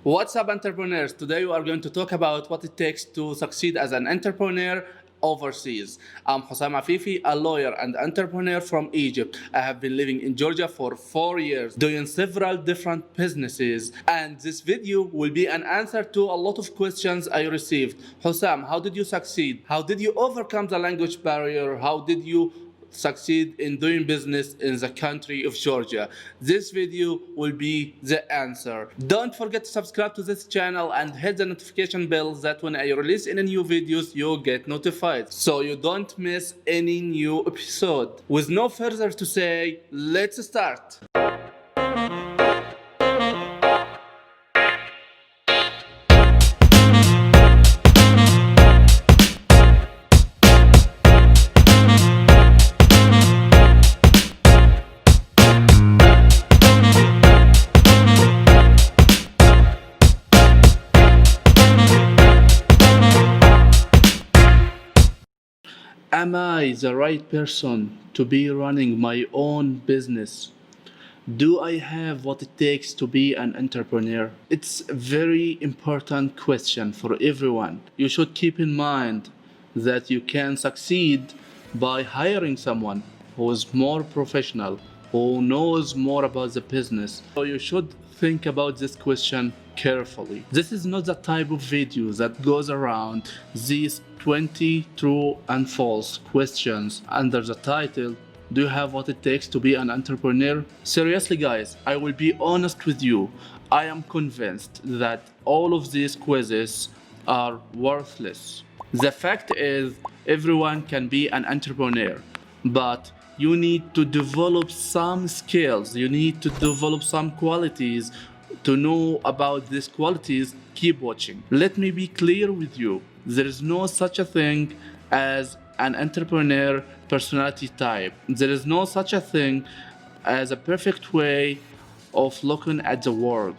What's up, entrepreneurs? Today we are going to talk about what it takes to succeed as an entrepreneur overseas. I'm Hussam Afifi, a lawyer and entrepreneur from Egypt. I have been living in Georgia for 4 years, doing several different businesses, and this video will be an answer to a lot of questions I received. Hussam, how did you succeed? How did you overcome the language barrier? How did you succeed in doing business in the country of Georgia? This video will be the answer. Don't forget to subscribe to this channel and hit the notification bell that when I release any new videos you get notified so you don't miss any new episode. With no further to say, let's start. Am I the right person to be running my own business? Do I have what it takes to be an entrepreneur? It's a very important question for everyone. You should keep in mind that you can succeed by hiring someone who is more professional, who knows more about the business. So you should think about this question carefully. This is not the type of video that goes around these 20 true and false questions under the title, do you have what it takes to be an entrepreneur? Seriously guys, I will be honest with you. I am convinced that all of these quizzes are worthless. The fact is, everyone can be an entrepreneur, but you need to develop some skills, you need to develop some qualities. To know about these qualities, keep watching. Let me be clear with you. There is no such a thing as an entrepreneur personality type. There is no such a thing as a perfect way of looking at the world.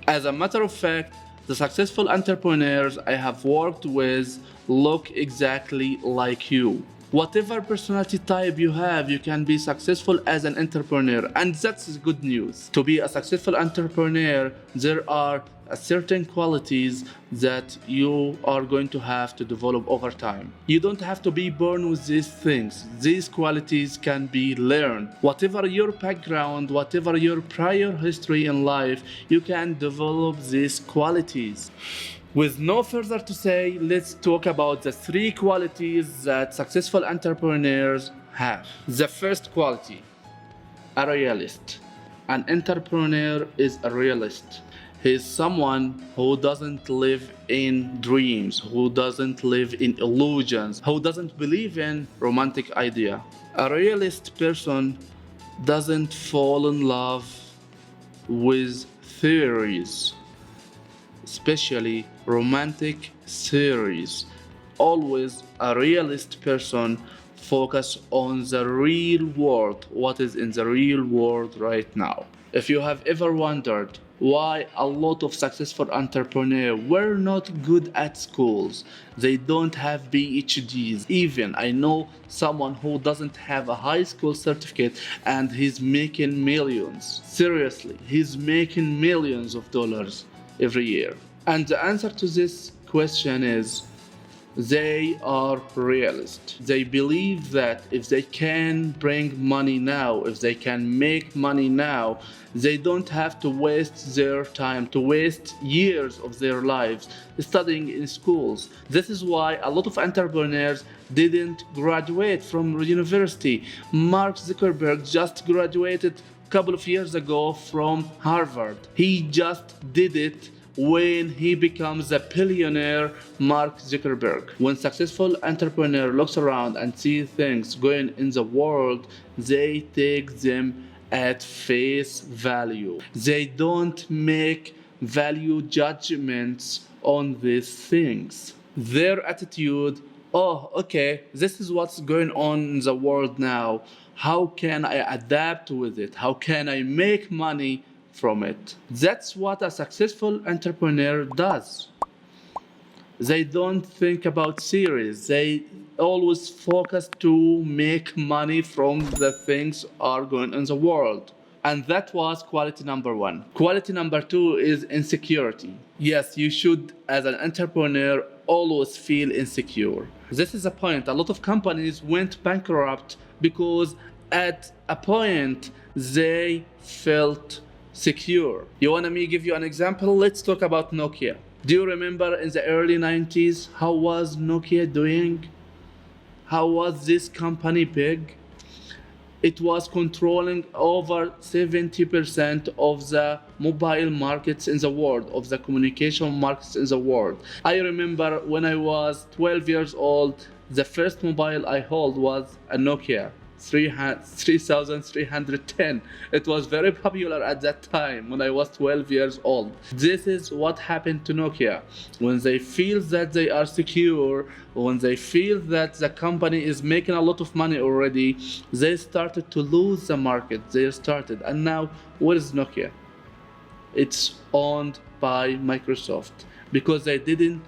As a matter of fact, the successful entrepreneurs I have worked with look exactly like you. Whatever personality type you have, you can be successful as an entrepreneur, and that's good news. To be a successful entrepreneur, there are certain qualities that you are going to have to develop over time. You don't have to be born with these things. These qualities can be learned. Whatever your background, whatever your prior history in life, you can develop these qualities. With no further to say, let's talk about the 3 qualities that successful entrepreneurs have. The first quality, a realist. An entrepreneur is a realist. He is someone who doesn't live in dreams, who doesn't live in illusions, who doesn't believe in romantic idea. A realist person doesn't fall in love with theories, especially romantic theories. Always a realist person focus on the real world, what is in the real world right now. If you have ever wondered why a lot of successful entrepreneurs were not good at schools, they don't have PhDs. Even I know someone who doesn't have a high school certificate and he's making millions. Seriously, he's making millions of dollars every year. And the answer to this question is they are realist. They believe that if they can bring money now, if they can make money now, they don't have to waste their time, to waste years of their lives studying in schools. This is why a lot of entrepreneurs didn't graduate from university. Mark Zuckerberg just graduated a couple of years ago from Harvard. He just did it when he becomes a billionaire, Mark Zuckerberg. When successful entrepreneur looks around and sees things going in the world, they take them at face value. They don't make value judgments on these things. Their attitude, oh, okay, this is what's going on in the world now. How can I adapt with it? How can I make money from it? That's what a successful entrepreneur does. They don't think about series. They always focus to make money from the things are going in the world. And that was quality number one. Quality number two is insecurity. Yes, you should, as an entrepreneur, always feel insecure. This is a point. A lot of companies went bankrupt because at a point they felt secure. You want me to give you an example? Let's talk about Nokia. Do you remember in the early 90s how was Nokia doing? How was this company big? It was controlling over 70% of the mobile markets in the world, of the communication markets in the world. I remember when I was 12 years old, the first mobile I held was a Nokia 3310. It was very popular at that time when I was 12 years old. This is what happened to Nokia. When they feel that they are secure, when they feel that the company is making a lot of money already, they started to lose the market. And now where is Nokia? It's owned by Microsoft because they didn't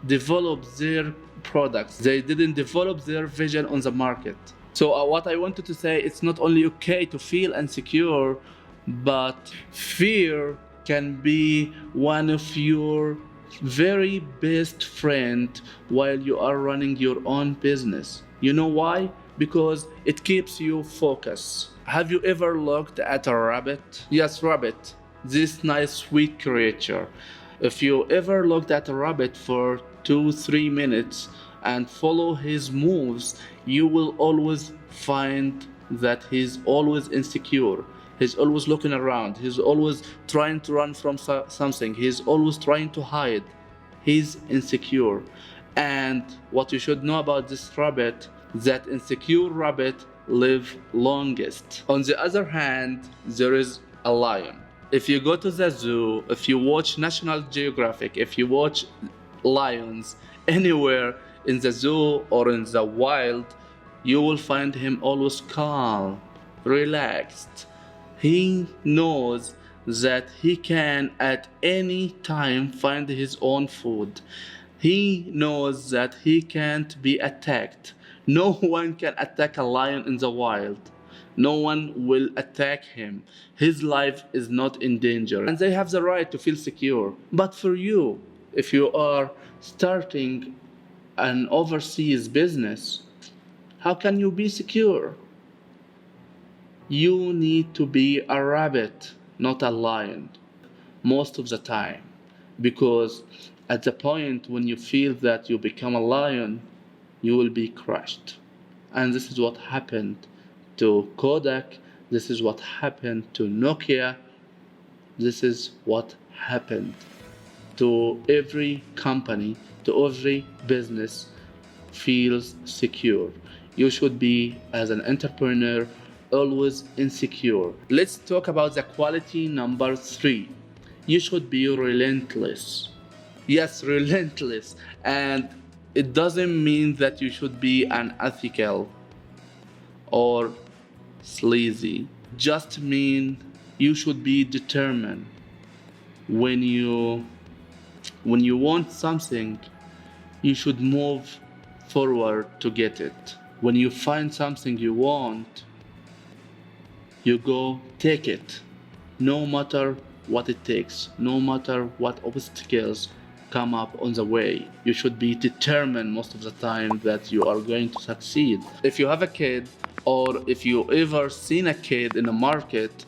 develop their products. They didn't develop their vision on the market. So what I wanted to say, it's not only okay to feel insecure, but fear can be one of your very best friend while you are running your own business. You know why? Because it keeps you focused. Have you ever looked at a rabbit? Yes, rabbit. This nice sweet creature. If you ever looked at a rabbit for 2-3 minutes and follow his moves, you will always find that he's always insecure. He's always looking around. He's always trying to run from something. He's always trying to hide. He's insecure. And what you should know about this rabbit, that insecure rabbit live longest. On the other hand, there is a lion. If you go to the zoo, if you watch National Geographic, if you watch lions anywhere in the zoo or in the wild, you will find him always calm, relaxed. He knows that he can at any time find his own food. He knows that he can't be attacked. No one can attack a lion in the wild. No one will attack him. His life is not in danger. And they have the right to feel secure. But for you, if you are starting an overseas business, how can you be secure? You need to be a rabbit, not a lion, most of the time. Because at the point when you feel that you become a lion, you will be crushed. And this is what happened to Kodak. This is what happened to Nokia. This is what happened to every company, to every business feels secure. You should be, as an entrepreneur, always insecure. Let's talk about the quality number 3. You should be relentless. Yes, relentless. And it doesn't mean that you should be unethical or sleazy. Just mean you should be determined. When you want something, you should move forward to get it. When you find something you want, you go take it, no matter what it takes, no matter what obstacles come up on the way. You should be determined most of the time that you are going to succeed. If you have a kid, or if you ever seen a kid in a market,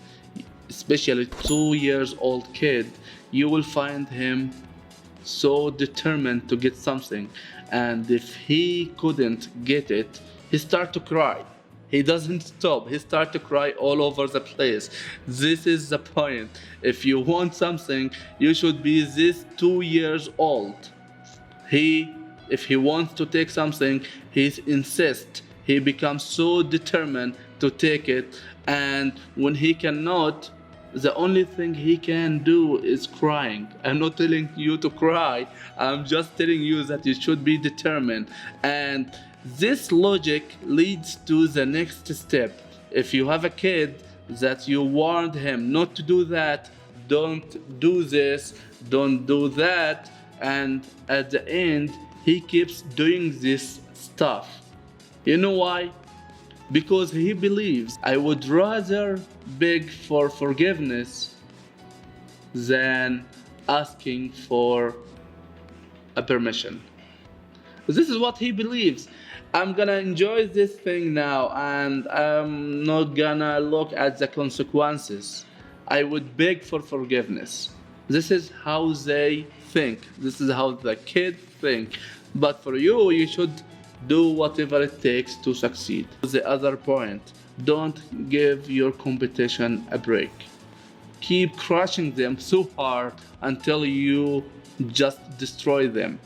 especially 2 years old kid, you will find him so determined to get something, and if he couldn't get it, he start to cry. He doesn't stop. He start to cry all over the place. This is the point. If you want something, you should be this 2 years old. If he wants to take something, he insists. He becomes so determined to take it, and when he cannot, the only thing he can do is crying. I'm not telling you to cry. I'm just telling you that you should be determined. And this logic leads to the next step. If you have a kid that you warned him not to do that, don't do this, don't do that, and at the end, he keeps doing this stuff. You know why? because he believes I would rather beg for forgiveness than asking for a permission. This is what he believes. I'm gonna enjoy this thing now and I'm not gonna look at the consequences. I would beg for forgiveness. This is how they think. This is how the kids think. But for you, you should do whatever it takes to succeed. The other point, don't give your competition a break. Keep crushing them so hard until you just destroy them.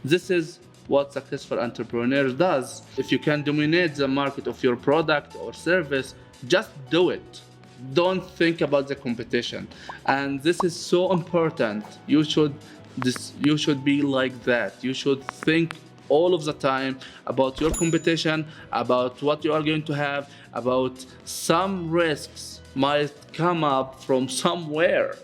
This is what successful entrepreneur does. If you can dominate the market of your product or service, just do it. Don't think about the competition. And this is so important. You should be like that. You should think all of the time about your competition, about what you are going to have, about some risks might come up from somewhere.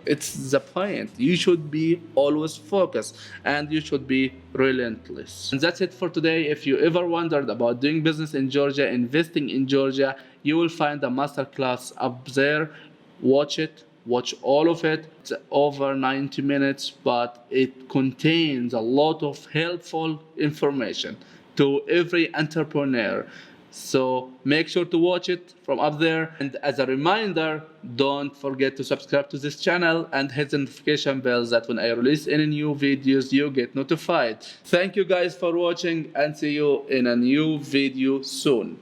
It's the point. You should be always focused and you should be relentless. And that's it for today. If you ever wondered about doing business in Georgia, investing in Georgia, you will find a masterclass up there. Watch it. Watch all of it. It's over 90 minutes, but it contains a lot of helpful information to every entrepreneur. So make sure to watch it from up there. And as a reminder, don't forget to subscribe to this channel and hit the notification bell that when I release any new videos, you get notified. Thank you guys for watching and see you in a new video soon.